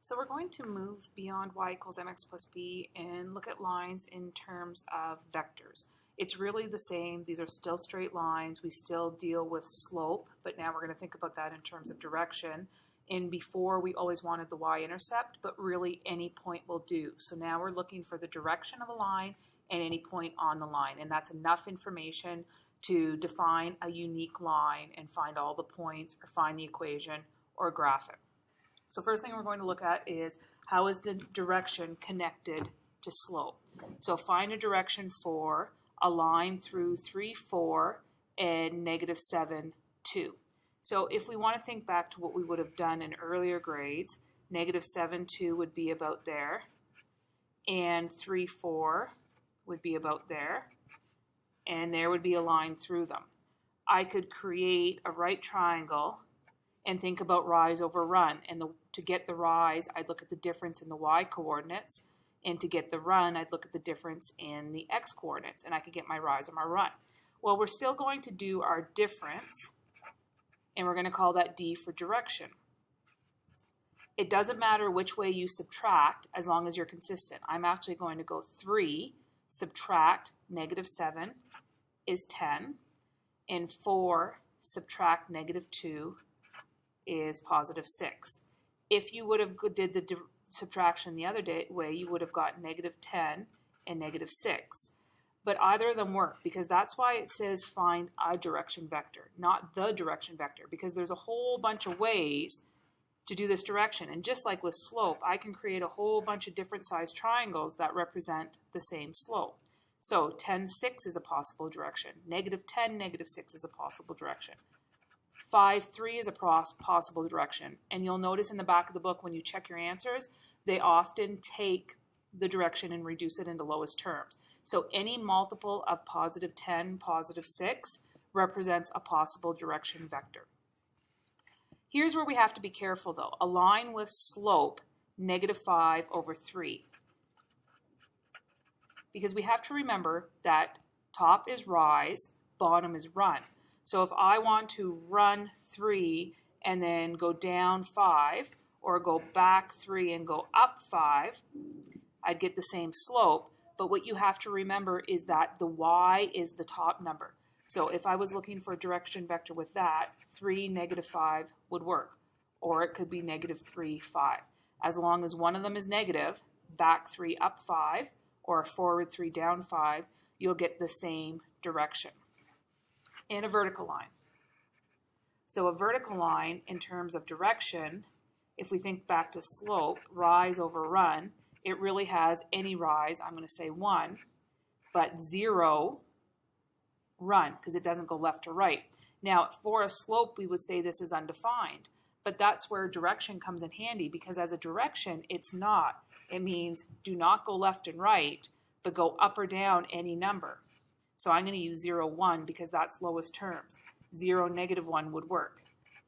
So we're going to move beyond y equals mx plus b and look at lines in terms of vectors. It's really the same. These are still straight lines. We still deal with slope, but now we're going to think about that in terms of direction. And before, we always wanted the y-intercept, but really any point will do. So now we're looking for the direction of a line and any point on the line. And that's enough information to define a unique line and find all the points or find the equation or graph it. So first thing we're going to look at is how is the direction connected to slope. So find a direction for a line through 3, 4 and negative 7, 2. So if we want to think back to what we would have done in earlier grades, negative 7, 2 would be about there, and 3, 4 would be about there, and there would be a line through them. I could create a right triangle and think about rise over run. And to get the rise, I'd look at the difference in the y coordinates. And to get the run, I'd look at the difference in the x coordinates. And I could get my rise or my run. Well, we're still going to do our difference. And we're going to call that D for direction. It doesn't matter which way you subtract as long as you're consistent. I'm actually going to go 3, subtract negative 7 is 10. And 4, subtract negative 2 is positive 6. If you would have did the subtraction the other way, you would have got negative 10 and negative 6. But either of them work because that's why it says find a direction vector, not the direction vector, because there's a whole bunch of ways to do this direction. And just like with slope, I can create a whole bunch of different sized triangles that represent the same slope. So 10, 6 is a possible direction. Negative 10, negative 6 is a possible direction. 5, 3 is a possible direction. And you'll notice in the back of the book when you check your answers, they often take the direction and reduce it into lowest terms. So any multiple of positive 10, positive 6 represents a possible direction vector. Here's where we have to be careful though. A line with slope negative 5 over 3. Because we have to remember that top is rise, bottom is run. So if I want to run 3 and then go down 5, or go back 3 and go up 5, I'd get the same slope. But what you have to remember is that the y is the top number. So if I was looking for a direction vector with that, 3, negative 5 would work. Or it could be negative 3, 5. As long as one of them is negative, back 3, up 5, or forward 3, down 5, you'll get the same direction. And a vertical line. So a vertical line in terms of direction, if we think back to slope, rise over run, it really has any rise, I'm going to say 1, but 0 run, because it doesn't go left or right. Now, for a slope, we would say this is undefined, but that's where direction comes in handy, because as a direction, it's not. It means do not go left and right, but go up or down any number. So I'm going to use 0, 1 because that's lowest terms. 0, negative 1 would work.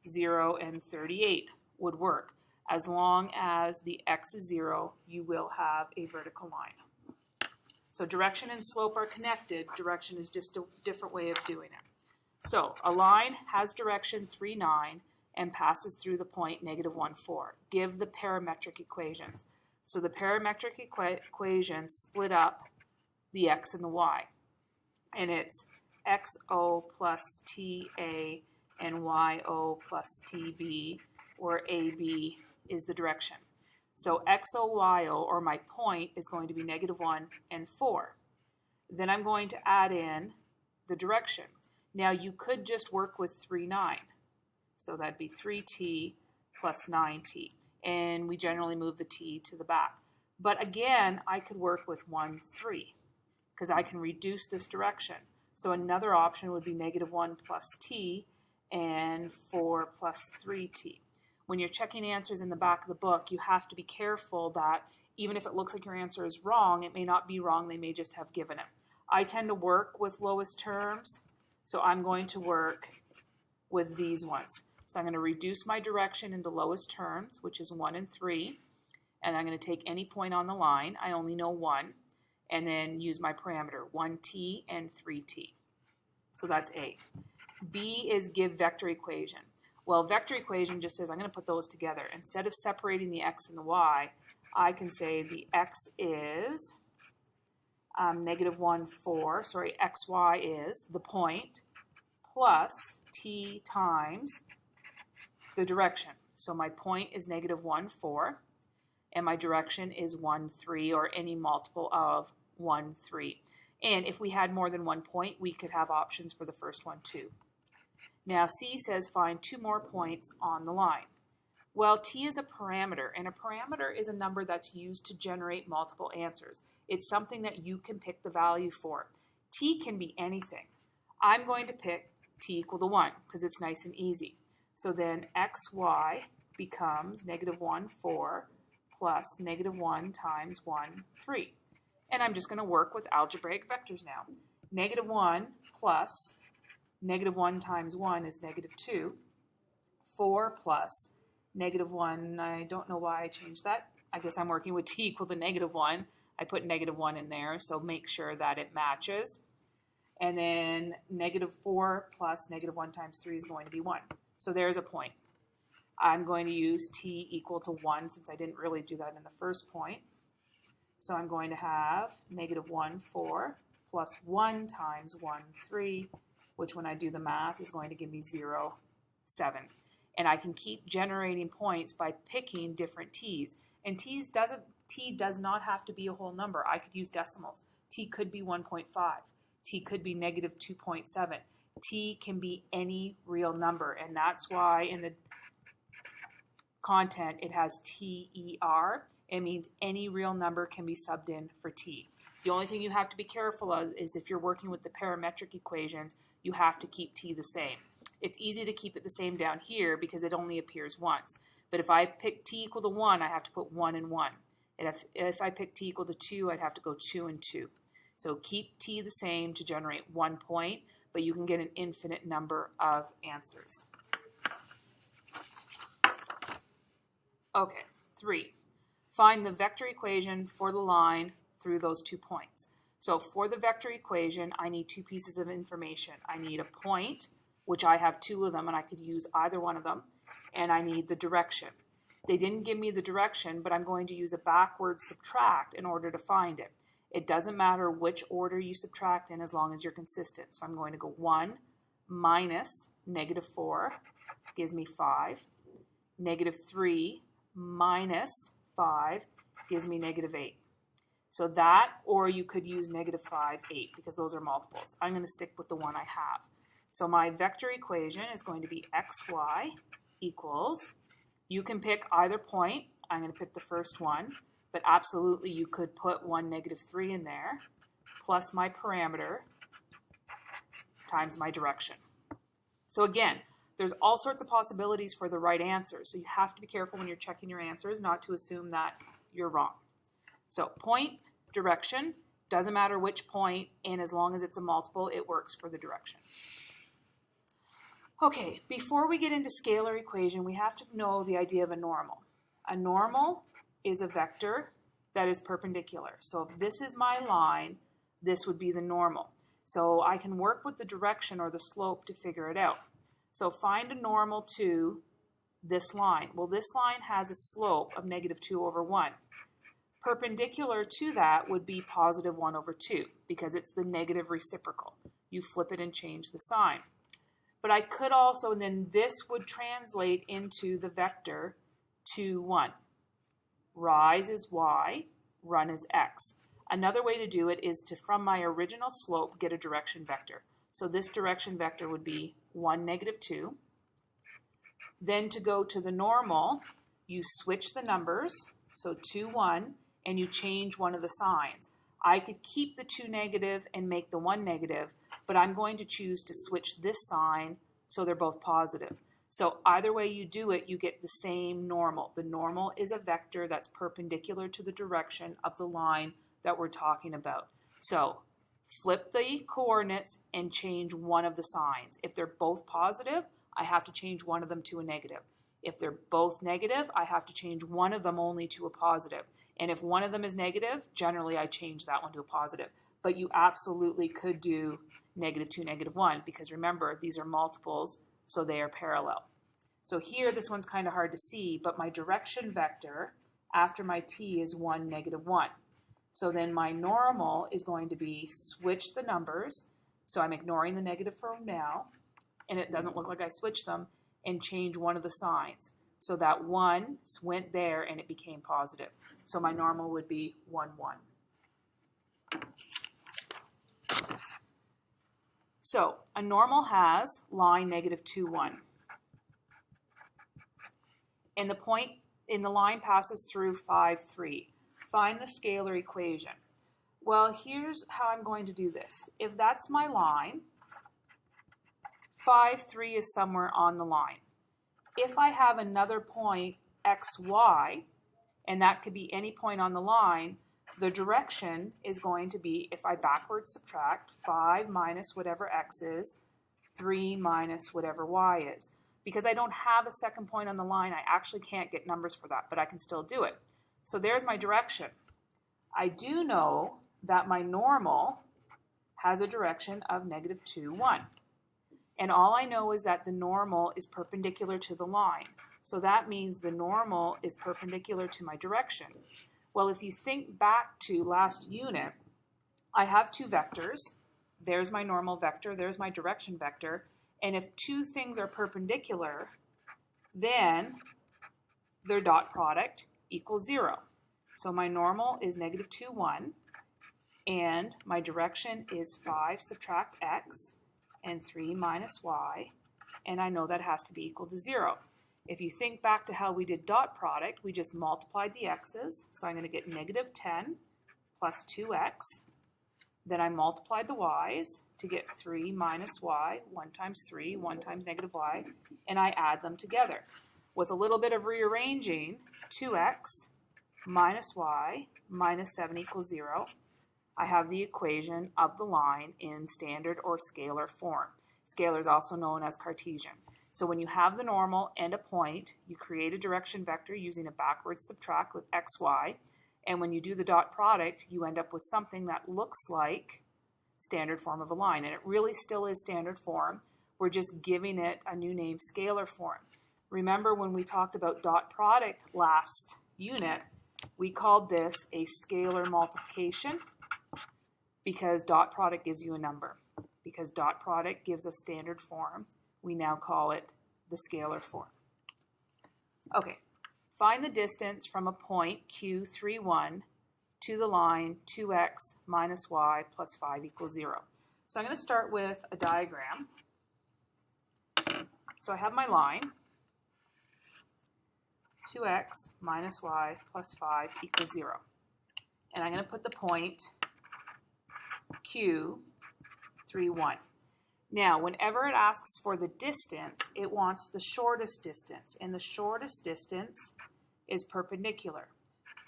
0 and 38 would work. As long as the x is 0, you will have a vertical line. So direction and slope are connected. Direction is just a different way of doing it. So a line has direction 3, 9 and passes through the point negative 1, 4. Give the parametric equations. So the parametric equations split up the x and the y. And it's xo plus ta and yo plus tb, where ab is the direction. So xo, yo, or my point, is going to be negative 1 and 4. Then I'm going to add in the direction. Now you could just work with 3, 9. So that'd be 3t plus 9t. And we generally move the t to the back. But again, I could work with 1, 3. Because I can reduce this direction. So another option would be negative 1 plus t and 4 plus 3t. When you're checking answers in the back of the book, you have to be careful that even if it looks like your answer is wrong, it may not be wrong, they may just have given it. I tend to work with lowest terms, so I'm going to work with these ones. So I'm going to reduce my direction into lowest terms, which is 1 and 3, and I'm going to take any point on the line. I only know 1. And then use my parameter, 1t and 3t. So that's A. B is give vector equation. Well, vector equation just says I'm going to put those together. Instead of separating the x and the y, I can say the x is negative 1, 4. Sorry, xy is the point plus t times the direction. So my point is negative 1, 4, and my direction is 1, 3, or any multiple of 1, 3. And if we had more than one point, we could have options for the first one too. Now C says find 2 more points on the line. Well, t is a parameter, and a parameter is a number that's used to generate multiple answers. It's something that you can pick the value for. T can be anything. I'm going to pick t equal to 1 because it's nice and easy. So then xy becomes negative 1, 4 plus negative 1 times 1, 3. And I'm just going to work with algebraic vectors now. Negative 1 plus negative 1 times 1 is negative 2. 4 plus negative 1, I don't know why I changed that. I guess I'm working with t equal to negative 1. I put negative 1 in there, so make sure that it matches. And then negative 4 plus negative 1 times 3 is going to be 1. So there's a point. I'm going to use t equal to 1 since I didn't really do that in the first point. So I'm going to have negative 1, 4 plus 1 times 1, 3, which when I do the math is going to give me 0, 7. And I can keep generating points by picking different t's. And t does not have to be a whole number. I could use decimals. T could be 1.5. T could be negative 2.7. T can be any real number, and that's why in the content it has TER. It means any real number can be subbed in for t. The only thing you have to be careful of is if you're working with the parametric equations, you have to keep t the same. It's easy to keep it the same down here because it only appears once. But if I pick t equal to 1, I have to put 1 and 1. And if I pick t equal to 2, I'd have to go 2 and 2. So keep t the same to generate 1 point, but you can get an infinite number of answers. Okay, 3. Find the vector equation for the line through those 2 points. So for the vector equation, I need 2 pieces of information. I need a point, which I have 2 of them, and I could use either one of them, and I need the direction. They didn't give me the direction, but I'm going to use a backwards subtract in order to find it. It doesn't matter which order you subtract in as long as you're consistent. So I'm going to go 1 minus negative 4 gives me 5. Negative 3 minus 5 gives me negative 8. So that, or you could use negative 5, 8, because those are multiples. I'm going to stick with the one I have. So my vector equation is going to be xy equals, you can pick either point. I'm going to pick the first one, but absolutely you could put 1, negative 3 in there, plus my parameter times my direction. So again, there's all sorts of possibilities for the right answer, so you have to be careful when you're checking your answers not to assume that you're wrong. So point, direction, doesn't matter which point, and as long as it's a multiple, it works for the direction. Okay, before we get into scalar equation, we have to know the idea of a normal. A normal is a vector that is perpendicular. So if this is my line, this would be the normal. So I can work with the direction or the slope to figure it out. So find a normal to this line. Well, this line has a slope of negative 2 over 1. Perpendicular to that would be positive 1 over 2 because it's the negative reciprocal. You flip it and change the sign. But I could also, and then this would translate into the vector 2, 1. Rise is y, run is x. Another way to do it is to, from my original slope, get a direction vector. So this direction vector would be 1, negative 2. Then to go to the normal, you switch the numbers, so 2, 1, and you change one of the signs. I could keep the 2 negative and make the 1 negative, but I'm going to choose to switch this sign so they're both positive. So either way you do it, you get the same normal. The normal is a vector that's perpendicular to the direction of the line that we're talking about. So flip the coordinates and change one of the signs. If they're both positive, I have to change one of them to a negative. If they're both negative, I have to change one of them only to a positive. And if one of them is negative, generally I change that one to a positive. But you absolutely could do negative 2, negative 1, because remember, these are multiples, so they are parallel. So here, this one's kind of hard to see, but my direction vector after my t is 1, -1. So then my normal is going to be switch the numbers. So I'm ignoring the negative for now, and it doesn't look like I switched them, and change one of the signs. So that 1 went there and it became positive. So my normal would be 1, 1. So a normal has line -2, 1. And the point in the line passes through 5, 3. Find the scalar equation. Well, here's how I'm going to do this. If that's my line, 5, 3 is somewhere on the line. If I have another point, x, y, and that could be any point on the line, the direction is going to be, if I backwards subtract, 5 minus whatever x is, 3 minus whatever y is. Because I don't have a second point on the line, I actually can't get numbers for that, but I can still do it. So there's my direction. I do know that my normal has a direction of -2, 1. And all I know is that the normal is perpendicular to the line. So that means the normal is perpendicular to my direction. Well, if you think back to last unit, I have two vectors. There's my normal vector, there's my direction vector. And if two things are perpendicular, then their dot product equals 0. So my normal is -2, 1, and my direction is 5 subtract x and 3 minus y, and I know that has to be equal to 0. If you think back to how we did dot product, we just multiplied the x's, so I'm going to get -10 plus 2x. Then I multiplied the y's to get 3 minus y, 1 times 3, 1 times -y, and I add them together. With a little bit of rearranging, 2x minus y minus 7 equals 0. I have the equation of the line in standard or scalar form. Scalar is also known as Cartesian. So when you have the normal and a point, you create a direction vector using a backwards subtract with x, y. And when you do the dot product, you end up with something that looks like standard form of a line. And it really still is standard form. We're just giving it a new name, scalar form. Remember when we talked about dot product last unit, we called this a scalar multiplication because dot product gives you a number. Because dot product gives a standard form, we now call it the scalar form. Okay, find the distance from a point Q31 to the line 2x minus y plus 5 equals 0. So I'm going to start with a diagram. So I have my line, 2x minus y plus 5 equals 0. And I'm going to put the point Q31. Now, whenever it asks for the distance, it wants the shortest distance, and the shortest distance is perpendicular.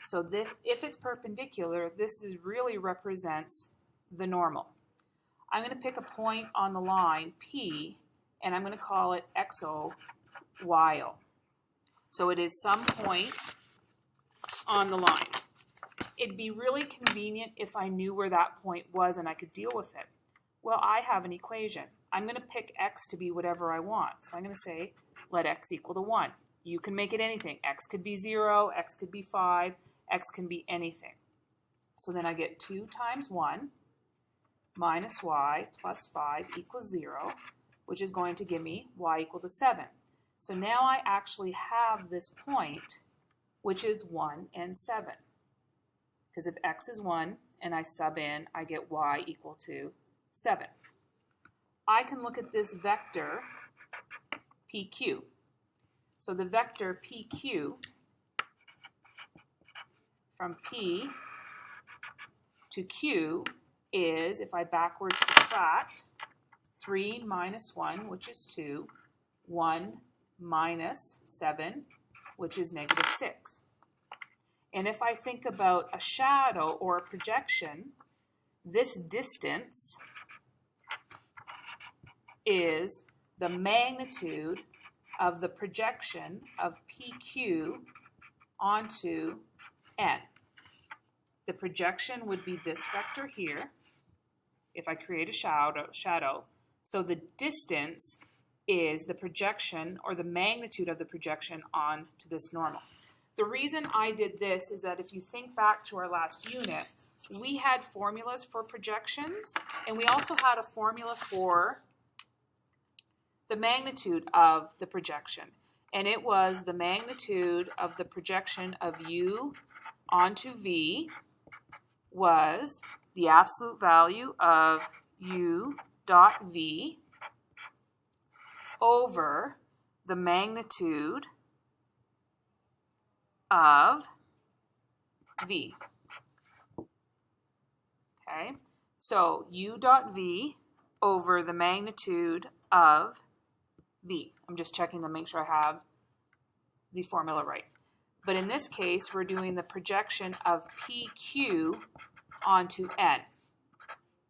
So if it's perpendicular, this really represents the normal. I'm going to pick a point on the line, P, and I'm going to call it XO, YO. So it is some point on the line. It'd be really convenient if I knew where that point was and I could deal with it. Well, I have an equation. I'm going to pick x to be whatever I want. So I'm going to say, let x equal to 1. You can make it anything. X could be 0, x could be 5, x can be anything. So then I get 2 times 1 minus y plus 5 equals 0, which is going to give me y equal to 7. So now I actually have this point, which is 1 and 7. Because if x is 1 and I sub in, I get y equal to 7. I can look at this vector PQ. So the vector PQ from P to Q is, if I backwards subtract, 3 minus 1, which is 2, 1 minus 7, which is -6. And if I think about a shadow or a projection, this distance is the magnitude of the projection of PQ onto N. The projection would be this vector here, if I create a shadow. So the distance is the projection or the magnitude of the projection onto this normal. The reason I did this is that if you think back to our last unit, we had formulas for projections, and we also had a formula for the magnitude of the projection. And it was the magnitude of the projection of u onto v was the absolute value of u dot v over the magnitude of v. Okay, so u dot v over the magnitude of v. I'm just checking to make sure I have the formula right. But in this case, we're doing the projection of PQ onto N.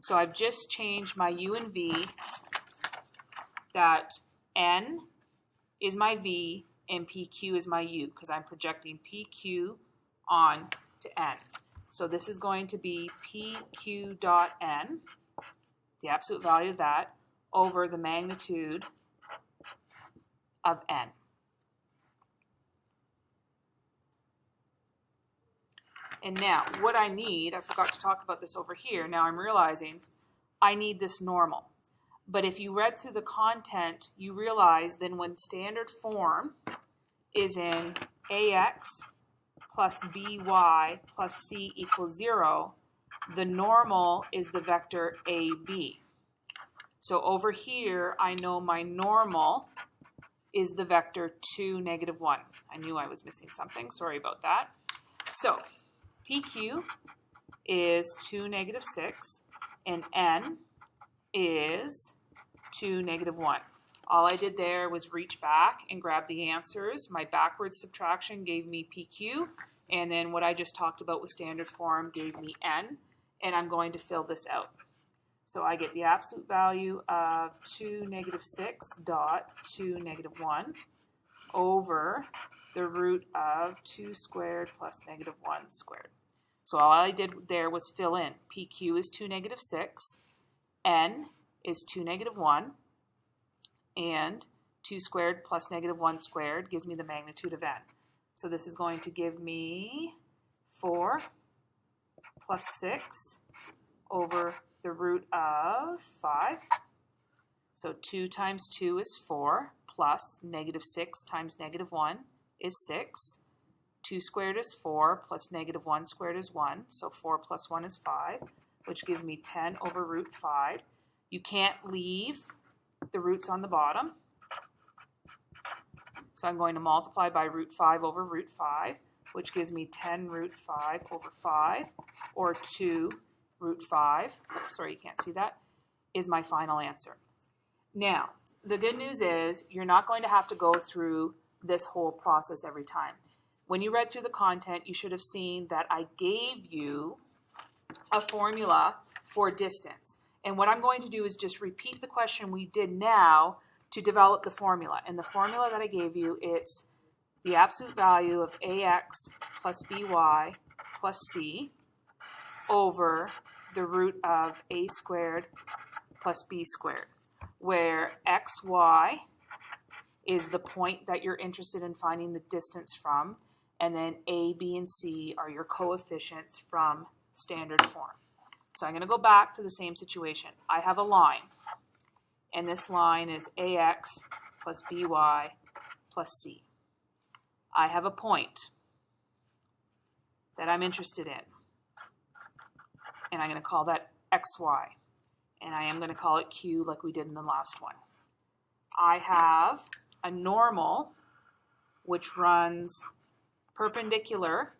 So I've just changed my u and v, that N is my v and PQ is my u, because I'm projecting PQ on to N. So this is going to be PQ dot N, the absolute value of that, over the magnitude of N. And now, what I need, I forgot to talk about this over here, now I'm realizing I need this normal. But if you read through the content, you realize then when standard form is in AX plus BY plus C equals 0, the normal is the vector AB. So over here, I know my normal is the vector 2, negative 1. I knew I was missing something. Sorry about that. So PQ is 2, negative 6, and N is 2, negative 1. All I did there was reach back and grab the answers. My backwards subtraction gave me PQ, and then what I just talked about with standard form gave me N, and I'm going to fill this out. So I get the absolute value of 2, negative 6 dot 2, negative 1 over the root of 2 squared plus negative 1 squared. So all I did there was fill in. PQ is 2, negative 6, N is 2, negative 1, and 2 squared plus negative 1 squared gives me the magnitude of N. So this is going to give me 4 plus 6 over the root of 5. So 2 times 2 is 4, plus negative 6 times negative 1 is 6. 2 squared is 4, plus negative 1 squared is 1. So 4 plus 1 is 5, which gives me 10 over root 5. You can't leave the roots on the bottom. So I'm going to multiply by root 5 over root 5, which gives me 10 root 5 over 5, or 2 root 5, oops, sorry, you can't see that, is my final answer. Now, the good news is you're not going to have to go through this whole process every time. When you read through the content, you should have seen that I gave you a formula for distance. And what I'm going to do is just repeat the question we did now to develop the formula. And the formula that I gave you, it's the absolute value of AX plus BY plus C over the root of A squared plus B squared, where XY is the point that you're interested in finding the distance from, and then A, B, and C are your coefficients from standard form. So I'm going to go back to the same situation. I have a line, and this line is AX plus BY plus C. I have a point that I'm interested in, and I'm going to call that XY, and I am going to call it Q like we did in the last one. I have a normal which runs perpendicular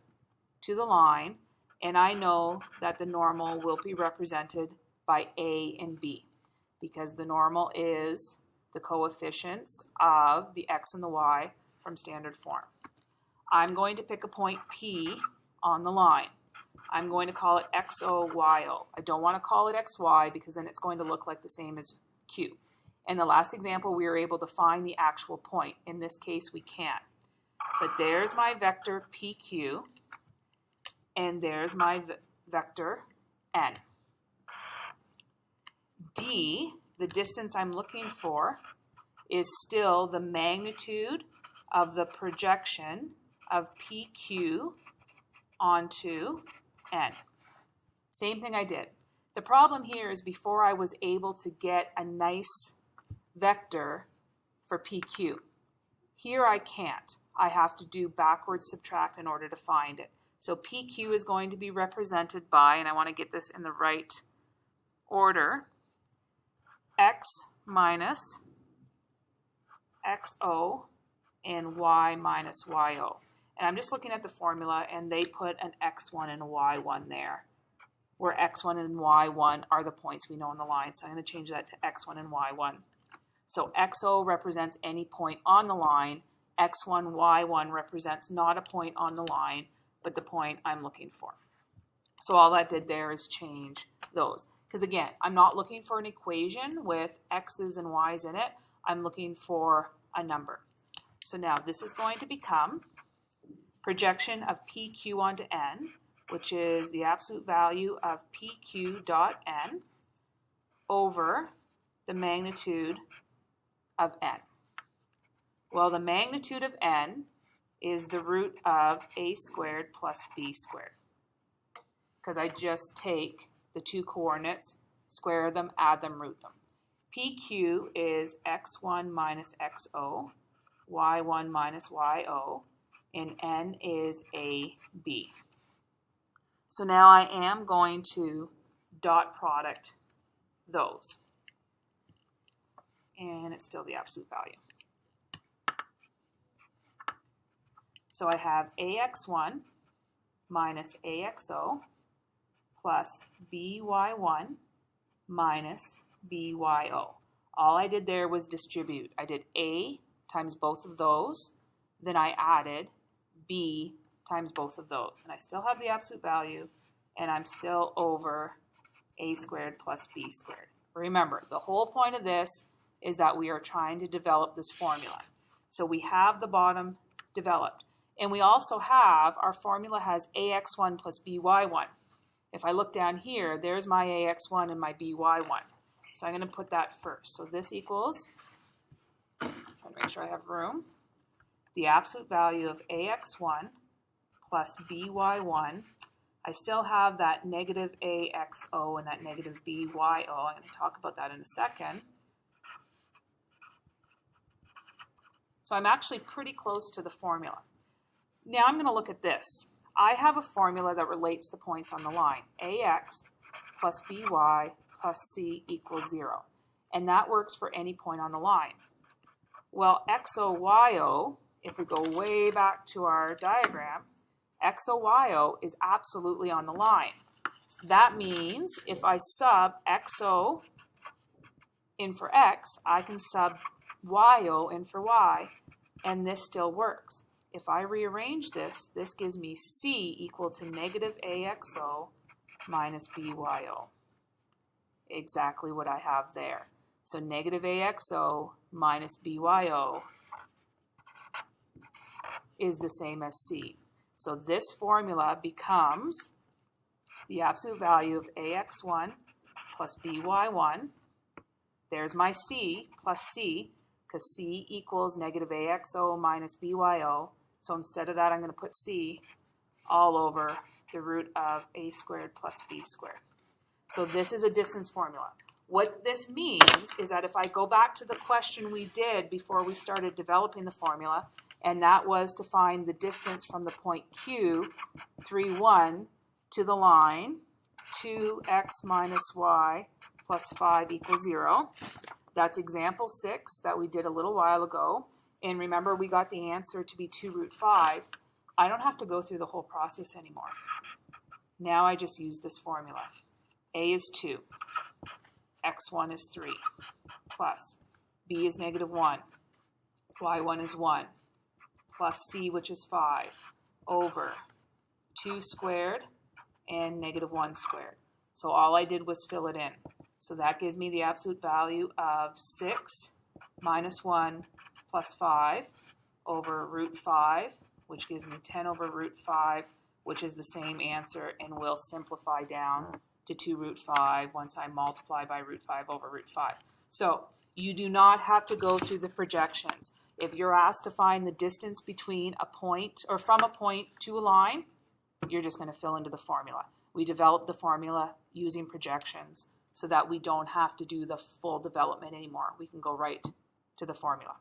to the line, and I know that the normal will be represented by A and B because the normal is the coefficients of the X and the Y from standard form. I'm going to pick a point P on the line. I'm going to call it XO, YO. I don't want to call it XY because then it's going to look like the same as Q. In the last example, we were able to find the actual point. In this case, we can't. But there's my vector PQ, and there's my vector N. D, the distance I'm looking for, is still the magnitude of the projection of PQ onto N. Same thing I did. The problem here is before I was able to get a nice vector for PQ. Here I can't. I have to do backwards subtract in order to find it. So PQ is going to be represented by, and I want to get this in the right order, X minus XO and Y minus YO. And I'm just looking at the formula, and they put an X1 and a Y1 there, where X1 and Y1 are the points we know on the line. So I'm going to change that to X1 and Y1. So XO represents any point on the line. X1, Y1 represents not a point on the line, but the point I'm looking for. So all that did there is change those. Because again, I'm not looking for an equation with X's and Y's in it. I'm looking for a number. So now this is going to become projection of PQ onto N, which is the absolute value of PQ dot N over the magnitude of N. Well, the magnitude of N is the root of A squared plus B squared. Because I just take the two coordinates, square them, add them, root them. PQ is X1 minus XO, Y1 minus YO, and N is AB. So now I am going to dot product those. And it's still the absolute value. So I have AX1 minus AXO plus BY1 minus BYO. All I did there was distribute. I did A times both of those, then I added B times both of those. And I still have the absolute value, and I'm still over A squared plus B squared. Remember, the whole point of this is that we are trying to develop this formula. So we have the bottom developed. And we also have, our formula has AX1 plus BY1. If I look down here, there's my AX1 and my BY1. So I'm going to put that first. So this equals, try to make sure I have room, the absolute value of AX1 plus BY1. I still have that negative AXO and that negative BYO. I'm going to talk about that in a second. So I'm actually pretty close to the formula. Now I'm going to look at this. I have a formula that relates the points on the line. AX plus BY plus C equals 0. And that works for any point on the line. Well, XOYO, if we go way back to our diagram, XOYO is absolutely on the line. That means if I sub XO in for X, I can sub YO in for Y, and this still works. If I rearrange this, this gives me C equal to negative AXO minus BYO. Exactly what I have there. So negative AXO minus BYO is the same as C. So this formula becomes the absolute value of AX1 plus BY1. There's my C plus C, because C equals negative AXO minus BYO. So instead of that, I'm going to put C all over the root of A squared plus B squared. So this is a distance formula. What this means is that if I go back to the question we did before we started developing the formula, and that was to find the distance from the point Q, 3, 1, to the line, 2x minus y plus 5 equals 0. That's example 6 that we did a little while ago. And remember, we got the answer to be 2 root 5. I don't have to go through the whole process anymore. Now I just use this formula. A is 2. X1 is 3. Plus B is negative 1. Y1 is 1. Plus C, which is 5. Over 2 squared and negative 1 squared. So all I did was fill it in. So that gives me the absolute value of 6 minus 1 plus 5 over root 5, which gives me 10 over root 5, which is the same answer, and will simplify down to 2 root 5 once I multiply by root 5 over root 5. So You do not have to go through the projections. If you're asked to find the distance between a point or from a point to a line, you're just going to fill into the formula. We developed the formula using projections so that we don't have to do the full development anymore. We can go right to the formula.